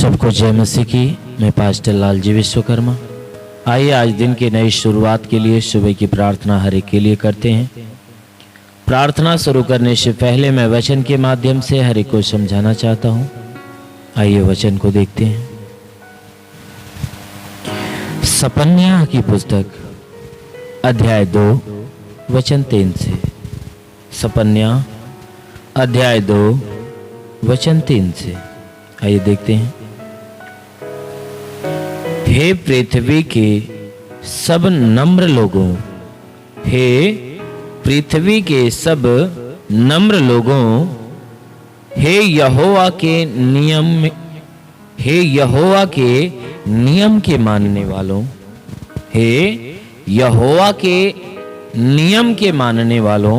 सबको जय मसीह की। मैं पास्टर लालजी विश्वकर्मा। आइए आज दिन की नई शुरुआत के लिए सुबह की प्रार्थना हर एक के लिए करते हैं। प्रार्थना शुरू करने से पहले मैं वचन के माध्यम से हर एक को समझाना चाहता हूँ। आइए वचन को देखते हैं। सपन्याह की पुस्तक अध्याय 2 वचन 3 से। सपन्याह अध्याय 2 वचन 3 से। आइए देखते हैं। हे पृथ्वी के सब नम्र लोगों, हे पृथ्वी के सब नम्र लोगों, हे यहोवा के नियम के मानने वालों, हे यहोवा के नियम के मानने वालों,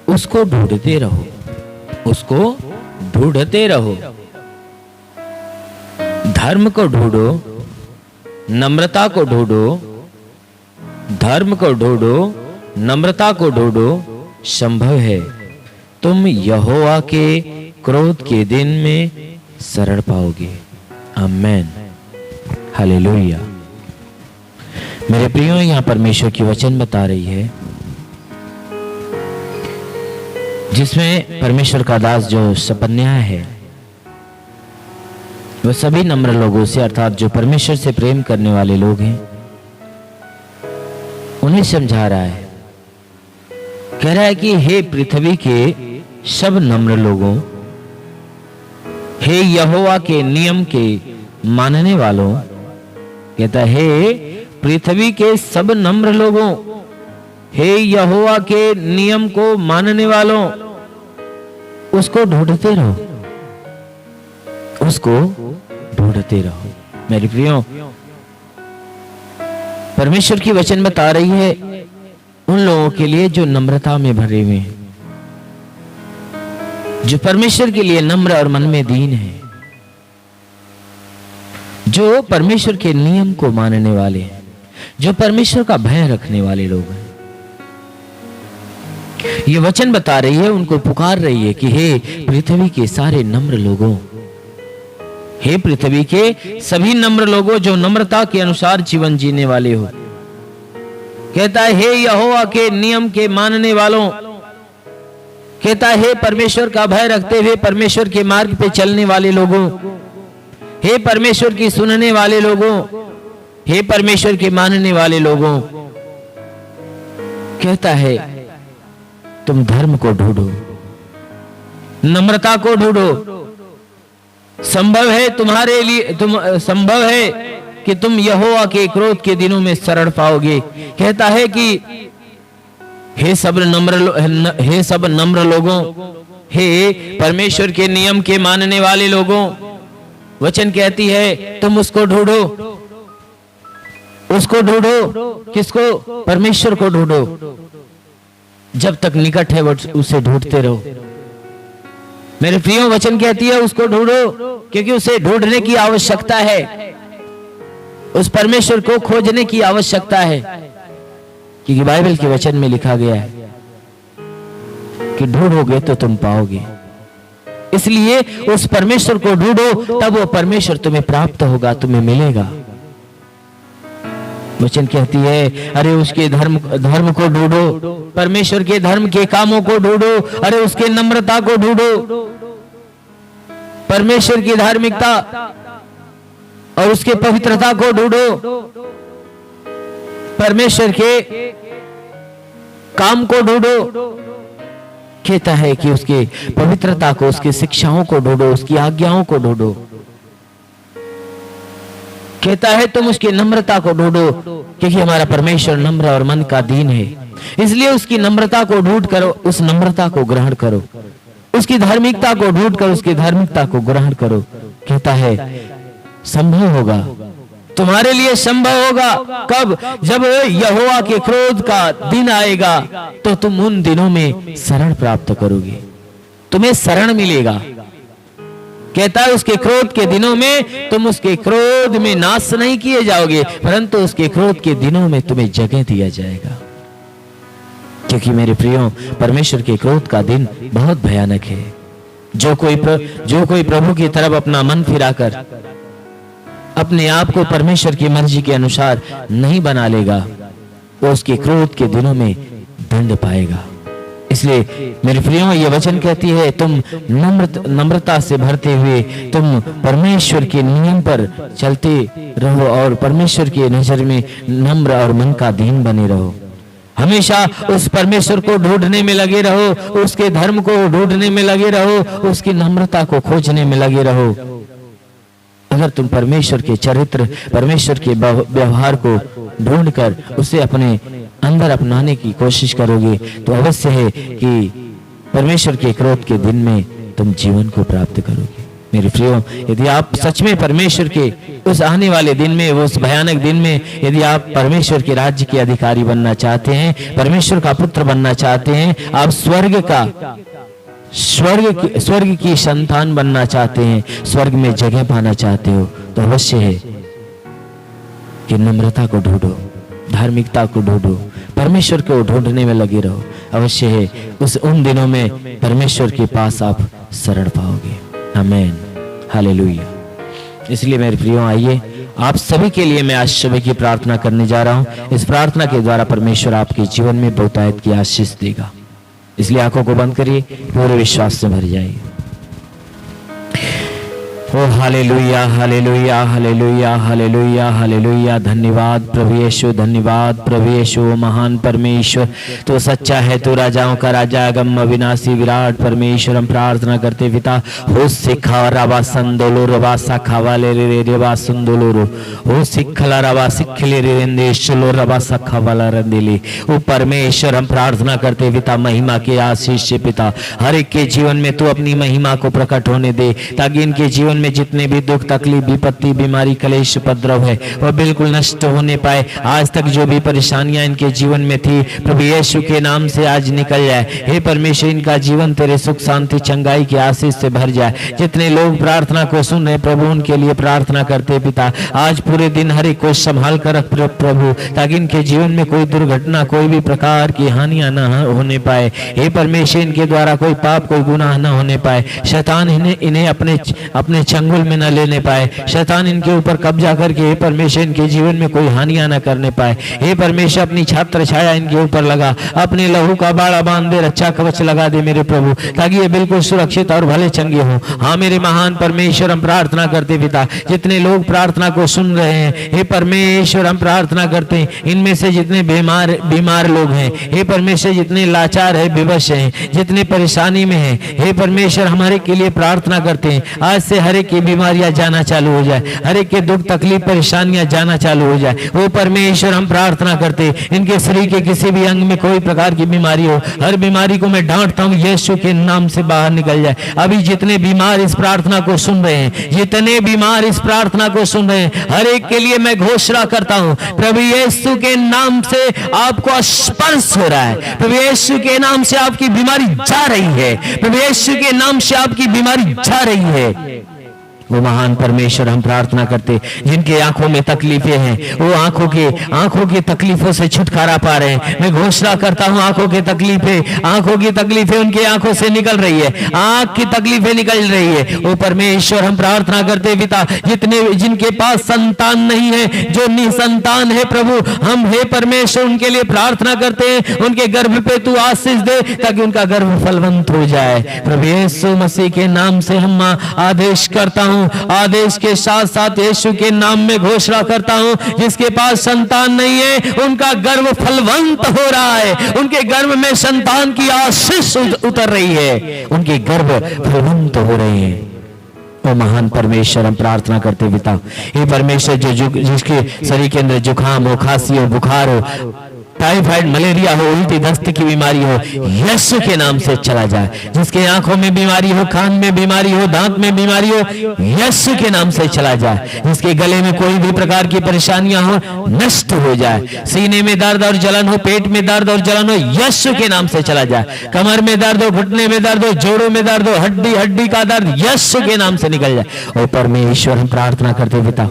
उसको ढूंढते रहो, उसको ढूंढते रहो। धर्म को ढूंढो, नम्रता को ढूंढो, धर्म को ढूंढो, नम्रता को ढूंढो। संभव है तुम यहोवा के क्रोध के दिन में शरण पाओगे। आमेन, हालेलुया। मेरे प्रियो, यहां परमेश्वर की वचन बता रही है जिसमें परमेश्वर का दास जो सपन्याह है वो सभी नम्र लोगों से, अर्थात जो परमेश्वर से प्रेम करने वाले लोग हैं, उन्हें समझा रहा है। कह रहा है कि हे पृथ्वी के सब नम्र लोगों, हे यहोवा के नियम के मानने वालों, कहता है हे पृथ्वी के सब नम्र लोगों, हे यहोवा के नियम को मानने वालों, उसको ढूंढते रहो, उसको ढूंढते रहो। मेरे प्रियो, परमेश्वर की वचन बता रही है उन लोगों के लिए जो नम्रता में भरे हुए हैं, जो परमेश्वर के लिए नम्र और मन में दीन है, जो परमेश्वर के नियम को मानने वाले हैं, जो परमेश्वर का भय रखने वाले लोग हैं। ये वचन बता रही है, उनको पुकार रही है कि हे पृथ्वी के सारे नम्र लोगों, हे पृथ्वी के सभी नम्र लोगों जो नम्रता के अनुसार जीवन जीने वाले हो। कहता है हे यहोवा के नियम के मानने वालों, कहता है हे परमेश्वर का भय रखते हुए परमेश्वर के मार्ग पे चलने वाले लोगों, हे परमेश्वर की सुनने वाले लोगों, हे परमेश्वर के मानने वाले लोगों, कहता है तुम धर्म को ढूंढो, नम्रता को ढूंढो। संभव है तुम्हारे लिए, संभव है कि तुम यहोवा के क्रोध के दिनों में शरण पाओगे। कहता है कि हे सब नम्र लोगों, हे परमेश्वर के नियम के मानने वाले लोगों, वचन कहती है तुम उसको ढूंढो, उसको ढूंढो। किसको? परमेश्वर को ढूंढो। जब तक निकट है वो उसे ढूंढते रहो। मेरे प्रियो, वचन कहती है उसको ढूंढो, क्योंकि उसे ढूंढने की आवश्यकता है, उस परमेश्वर को खोजने की आवश्यकता है, क्योंकि बाइबल के वचन में लिखा गया है कि ढूंढोगे तो तुम पाओगे। इसलिए उस परमेश्वर को ढूंढो, तब वो परमेश्वर तुम्हें प्राप्त होगा, तुम्हें मिलेगा। वचन कहती है अरे उसके धर्म को ढूंढो, परमेश्वर के धर्म के कामों को ढूंढो, अरे उसके नम्रता को ढूंढो, परमेश्वर की धार्मिकता और उसके पवित्रता को ढूंढो, परमेश्वर के काम को ढूंढो। कहता है कि उसके पवित्रता को, उसकी शिक्षाओं को ढूंढो, उसकी आज्ञाओं को ढूंढो। कहता है तुम उसकी नम्रता को ढूंढो, क्योंकि हमारा परमेश्वर नम्र और मन का दीन है। इसलिए उसकी नम्रता को ढूंढ करो, उस नम्रता को ग्रहण करो, उसकी धार्मिकता को ढूंढ कर उसकी धार्मिकता को ग्रहण करो। कहता है संभव होगा, तुम्हारे लिए संभव होगा। कब? जब यहोवा के क्रोध का दिन आएगा तो तुम उन दिनों में शरण प्राप्त करोगे, तुम्हें शरण मिलेगा। कहता है उसके क्रोध के दिनों में तुम उसके क्रोध में नाश नहीं किए जाओगे, परंतु उसके क्रोध के दिनों में तुम्हें जगह दिया जाएगा। क्योंकि मेरे प्रियो, परमेश्वर के क्रोध का दिन बहुत भयानक है। जो कोई प्रभु की तरफ अपना मन फिराकर अपने आप को परमेश्वर की मर्जी के अनुसार नहीं बना लेगा, वो उसके क्रोध के दिनों में दंड पाएगा। इसलिए मेरे प्रियो, ये वचन कहती है, तुम नम्रता से भरते हुए तुम परमेश्वर के नियम पर चलते रहो और परमेश्वर की नजर में नम्र और मन का दीन बने रहो। हमेशा उस परमेश्वर को ढूंढने में लगे रहो, उसके धर्म को ढूंढने में लगे रहो, उसकी नम्रता को खोजने में लगे रहो। अगर तुम परमेश्वर के चरित्र, परमेश्वर के व्यवहार को ढूंढकर उसे अपने अंदर अपनाने की कोशिश करोगे तो अवश्य है कि परमेश्वर के क्रोध के दिन में तुम जीवन को प्राप्त करोगे। मेरे प्रियो, यदि आप सच में परमेश्वर के उस आने वाले दिन में, उस भयानक दिन में, यदि आप परमेश्वर के राज्य के अधिकारी बनना चाहते हैं, परमेश्वर का पुत्र बनना चाहते हैं, आप स्वर्ग की संतान बनना चाहते हैं, स्वर्ग में जगह पाना चाहते हो, तो अवश्य है कि नम्रता को ढूंढो, धार्मिकता को ढूंढो, परमेश्वर को ढूंढने में लगे रहो। अवश्य है उन दिनों में परमेश्वर के पास आप शरण पाओगे। आमीन, हालेलुया। इसलिए मेरे प्रियो, आइए आप सभी के लिए मैं आज सुबह की प्रार्थना करने जा रहा हूं। इस प्रार्थना के द्वारा परमेश्वर आपके जीवन में बहुतायत की आशीष देगा। इसलिए आंखों को बंद करिए, पूरे विश्वास से भर जाइए। ओ hallelujah, hallelujah, hallelujah, hallelujah, hallelujah. धन्यवाद प्रभु यीशु, धन्यवाद प्रभु यीशु। महान परमेश्वर तो सच्चा है, तो राजाओं का राजा, अगम अविनाशी विराट परमेश्वर। हम प्रार्थना करते पिता, हो सिखा रवा संदोलो रवा सखावा ले रे रेवा सुंदोलो रो, हो सिखला रवा सिखले रे रेंदेशलो रवा सखावाला रंदेली। ओ परमेश्वर, हम प्रार्थना करते पिता, महिमा के आशीष से पिता हर एक के जीवन में तू अपनी महिमा को प्रकट होने दे, ताकि इनके जीवन में जितने भी दुख, तकलीफ, विपत्ति, बीमारी, कलेश, उपद्रव है वह बिल्कुल नष्ट होने पाए। आज तक जो भी परेशानियां इनके जीवन में थी, प्रभु यीशु के नाम से आज निकल जाए। हे परमेश्वर, इनका जीवन तेरे सुख, शांति, चंगाई की आशीष से भर जाए। जितने लोग प्रार्थना को सुन रहे प्रभु, उनके लिए प्रार्थना करते पिता, आज पूरे दिन हर एक को संभाल कर रख प्रभु, ताकि इनके जीवन में कोई दुर्घटना, कोई भी प्रकार की हानियां न होने पाए। हे परमेश्वर, इनके द्वारा कोई पाप, कोई गुनाह न होने पाए। शैतान इन्हें अपने चंगुल में न लेने पाए। शैतान इनके ऊपर कब्जा करके हे परमेश्वर इनके जीवन में कोई हानियां न करने पाए। हे परमेश्वर, अपनी छात्र छाया इनके ऊपर लगा, अपने लहू का बाड़ा बांध दे, रक्षा कवच लगा दे मेरे प्रभु, ताकि ये बिल्कुल सुरक्षित और भले चंगे हो। हाँ मेरे महान परमेश्वर, हम प्रार्थना करते पिता, जितने लोग प्रार्थना को सुन रहे हैं, हे परमेश्वर हम प्रार्थना करते हैं, इनमें से जितने बीमार लोग हैं, हे परमेश्वर जितने लाचार है, विवश हैं, जितने परेशानी में हैं, हे परमेश्वर हमारे के लिए प्रार्थना करते हैं। आज से हर एक की बीमारियां जाना चालू हो जाए, हर एक के दुख, तकलीफ, परेशानियां जाना चालू हो जाए। वो परमेश्वर हम प्रार्थना करते, इनके शरीर के किसी भी अंग में कोई प्रकार की बीमारी हो, हर बीमारी को मैं डांटता हूं, यीशु के नाम से बाहर निकल जाए। अभी जितने बीमार इस प्रार्थना को सुन रहे हैं, जितने बीमार इस प्रार्थना को सुन रहे हैं, हर एक के लिए मैं घोषणा करता हूं, प्रभु यीशु के नाम से आपको स्पर्श हो रहा है। प्रभु यीशु के नाम से आपकी बीमारी जा रही है। प्रभु यीशु के नाम से आपकी बीमारी जा रही है। वो महान परमेश्वर हम प्रार्थना करते, जिनके आंखों में तकलीफें हैं, वो आंखों की तकलीफों से छुटकारा पा रहे हैं। मैं घोषणा करता हूं, आंखों की तकलीफें उनकी आंखों से निकल रही है, आंख की तकलीफें निकल रही है। वो परमेश्वर हम प्रार्थना करते पिता, जिनके पास संतान नहीं है, जो निसंतान है प्रभु, हम हे परमेश्वर उनके लिए प्रार्थना करते हैं, उनके गर्भ पे तू आशीष दे, ताकि उनका गर्भ फलवंत हो जाए। प्रभु यीशु मसीह के नाम से हम आदेश करता हूं, आदेश के साथ साथ यीशु के नाम में घोषणा करता हूं, जिसके पास संतान नहीं है उनका गर्भ फलवंत हो रहा है, उनके गर्भ में संतान की आशीष उतर रही है, उनके गर्भ फलवंत हो रहे हैं। ओ महान परमेश्वर हम प्रार्थना करते पिता, हे परमेश्वर जिसके शरीर के अंदर जुकाम हो, खांसी हो, बुखार हो, टाइफाइड, मलेरिया हो, उल्टी दस्त की बीमारी हो, यीशु के नाम से चला जाए। जिसके आंखों में बीमारी हो, कान में बीमारी हो, दांत में बीमारी हो, यीशु के नाम से चला जाए। जिसके गले में कोई भी प्रकार की परेशानियां हो, नष्ट हो जाए। सीने में दर्द और जलन हो, पेट में दर्द और जलन हो, यीशु के नाम से चला जाए। कमर में दर्द हो, घुटने में दर्द हो, जोड़ों में दर्द हो, हड्डी का दर्द यीशु के नाम से निकल जाए। और परमेश्वर हम प्रार्थना करते पिता,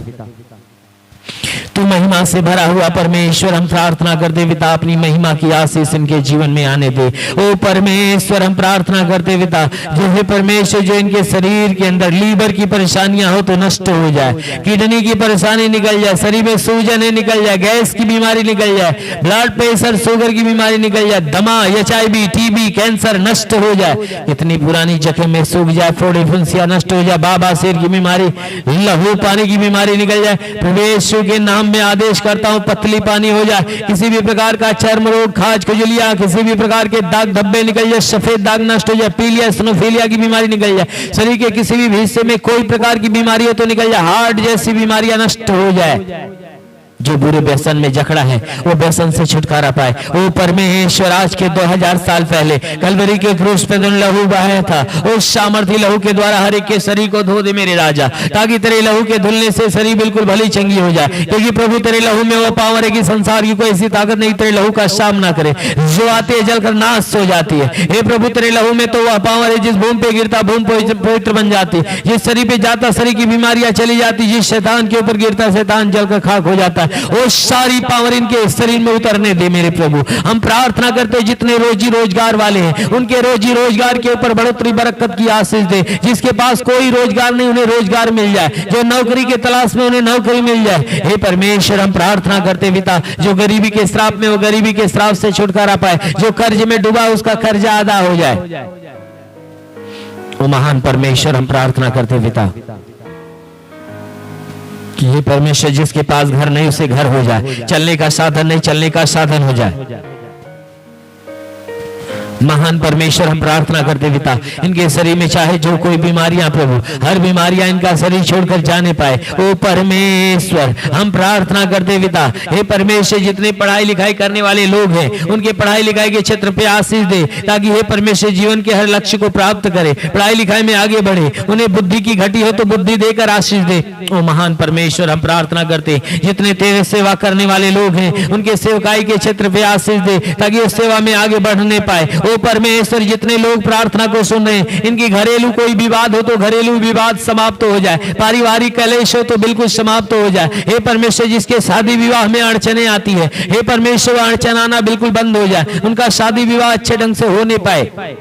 तू महिमा से भरा हुआ परमेश्वर, हम प्रार्थना करते पिता अपनी महिमा की आशीष इनके जीवन में आने दे। ओ परमेश्वर हम प्रार्थना करते पिता जो है परमेश्वर जो इनके शरीर के अंदर लीवर की परेशानियां हो तो नष्ट हो जाए, किडनी की परेशानी निकल जाए, शरीर में सूजन निकल जाए, गैस की बीमारी निकल जाए, ब्लड प्रेशर शुगर की बीमारी निकल जाए, दमा HIV टीबी कैंसर नष्ट हो जाए, इतनी पुरानी जख्म में सूख जाए, फोड़े फुंसियां नष्ट हो जाए, बाबा सिर की बीमारी, लहू पानी की बीमारी निकल जाए। प्रभु यीशु के नाम में आदेश करता हूं पतली पानी हो जाए, किसी भी प्रकार का चर्म रोग, खाज खुजलिया, किसी भी प्रकार के दाग धब्बे निकल जाए, सफेद दाग नष्ट हो जाए, पीलिया स्नोफिलिया की बीमारी निकल जाए, शरीर के किसी भी हिस्से में कोई प्रकार की बीमारी हो तो निकल जाए, हार्ट जैसी बीमारियां नष्ट हो जाए, जो बुरे व्यसन में जकड़ा है वो व्यसन से छुटकारा पाए। वो परमेश्वर आज के 2000 साल पहले कलवरी के क्रूस पे लहू बहाया था, उस सामर्थी लहू के द्वारा हर एक के शरीर को धो दे मेरे राजा, ताकि तेरे लहू के धुलने से शरीर बिल्कुल भली चंगी हो जाए, क्योंकि प्रभु तेरे लहू में वो पावर है कि संसार की कोई ऐसी ताकत नहीं तेरे लहू का सामना करे, जो आती है जलकर नाश हो जाती है। हे प्रभु तेरे लहू में तो वह पावर है जिस भूमि पे गिरता भूमि पवित्र बन जाती, जिस शरीर पे जाता शरीर की बीमारियां चली जाती, जिस शैतान के ऊपर गिरता शैतान जलकर खाक हो जाता है, वो सारी पावर इनके शरीर में उतरने दे मेरे प्रभु। हम प्रार्थना करते जितने रोजी रोजगार वाले हैं उनके रोजी रोजगार के ऊपर बढ़ोतरी बरकत की आशीष दे, जिसके पास कोई रोजगार नहीं उन्हें रोजगार मिल जाए, जो नौकरी के तलाश में उन्हें नौकरी मिल जाए। हे परमेश्वर हम प्रार्थना करते पिता जो गरीबी के श्राप में वो गरीबी के श्राप से छुटकारा पाए, जो कर्ज में डूबा उसका कर्जा अदा हो जाए। वो महान परमेश्वर हम प्रार्थना करते पिता कि ये परमेश्वर जिसके पास घर नहीं उसे घर हो जाए, चलने का साधन नहीं चलने का साधन हो जाए। महान परमेश्वर हम प्रार्थना करते पिता इनके शरीर में चाहे जो कोई बीमारियां प्रभु हर बीमारियां इनका शरीर छोड़कर जाने पाए। ओ परमेश्वर हम प्रार्थना करते पिता हे परमेश्वर जितने पढ़ाई लिखाई करने वाले लोग हैं उनके पढ़ाई लिखाई के क्षेत्र पे आशीष दे, ताकि हे परमेश्वर जीवन के हर लक्ष्य को प्राप्त करे, पढ़ाई लिखाई में आगे बढ़े, उन्हें बुद्धि की घटी हो तो बुद्धि देकर आशीष दे। ओ महान परमेश्वर हम प्रार्थना करते जितने तेरे सेवा करने वाले लोग हैं उनके सेवकाई के क्षेत्र पे आशीष दे, ताकि उस सेवा में आगे बढ़ने पाए। ओ परमेश्वर जितने लोग प्रार्थना को सुन रहे हैं इनकी घरेलू कोई विवाद हो तो घरेलू विवाद समाप्त हो जाए, पारिवारिक कलेश हो तो बिल्कुल समाप्त हो जाए। हे परमेश्वर जिसके शादी विवाह में अड़चने आती है हे परमेश्वर अड़चन आना बिल्कुल बंद हो जाए, उनका शादी विवाह अच्छे ढंग से हो नहीं पाए।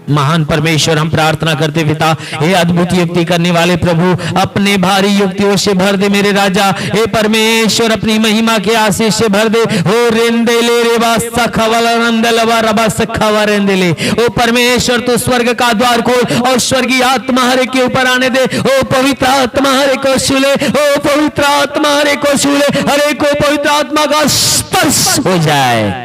महान परमेश्वर हम प्रार्थना करते पिता हे अद्भुत युक्ति करने वाले प्रभु अपने भारी युक्तियों से भर दे मेरे राजा। हे परमेश्वर अपनी महिमा के आशीष से भर दे। हो रेंदेले रेबा सखवाला नंदलवा रबा सखवा रेंदेले। ओ परमेश्वर तू स्वर्ग का द्वार खोल और स्वर्गीय आत्मा हरे के ऊपर आने दे। ओ पवित्र आत्मा हरे को छूले, ओ पवित्र आत्मा हरे को छूले, हरे को पवित्र आत्मा का स्पर्श हो जाए।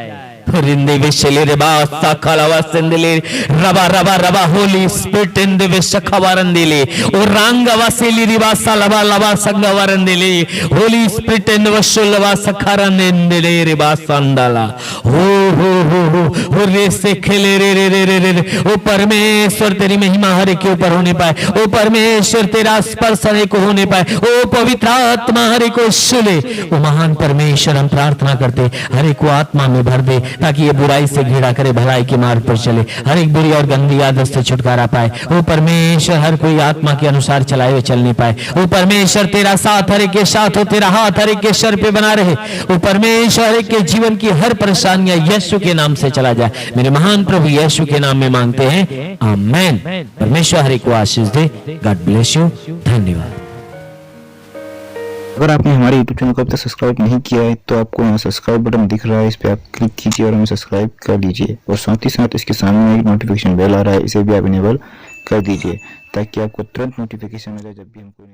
रिंदे विशले रे बासा खलावा संदले रबा रबा रबा होली स्पिरिट इन द विशखवारंदिले और रंगवा सेली रिबासा लबा लबा संगवारंदिले होली स्पिरिट इन वशलवा सखारंदिले रे बासंदला हो रे से खेले रे रे रे रे रे। ओ परमेश्वर तेरी महिमा हर के ऊपर होने पाए, ओ परमेश्वर तेरा स्पर्श हर को होने पाए, ओ पवित्र आत्मा हर को छूले। ओ महान परमेश्वर हम प्रार्थना करते हर एक को आत्मा में भर दे, ताकि ये बुराई से घृणा करे भलाई के मार्ग पर चले, हर एक बुरी और गंदी आदत से छुटकारा पाए। ओ परमेश्वर हर कोई आत्मा के अनुसार चलाए हुए चलने पाए। ओ परमेश्वर तेरा साथ हर एक के साथ हो, तेरा हाथ हर एक के सर पे बना रहे। ओ परमेश्वर हर एक के जीवन की हर परेशानियां यीशु के नाम से चला जाए। मेरे महान प्रभु यीशु के नाम में मांगते हैं, आमीन। परमेश्वर हर एक को आशीष दे। God bless you. धन्यवाद। अगर आपने हमारे YouTube चैनल को अब तक सब्सक्राइब नहीं किया है तो आपको यहाँ सब्सक्राइब बटन दिख रहा है, इस पे आप क्लिक कीजिए और हमें सब्सक्राइब कर लीजिए। और साथ ही साथ इसके सामने एक नोटिफिकेशन बेल आ रहा है, इसे भी आप इनेबल कर दीजिए ताकि आपको तुरंत नोटिफिकेशन मिले जब भी हम कोई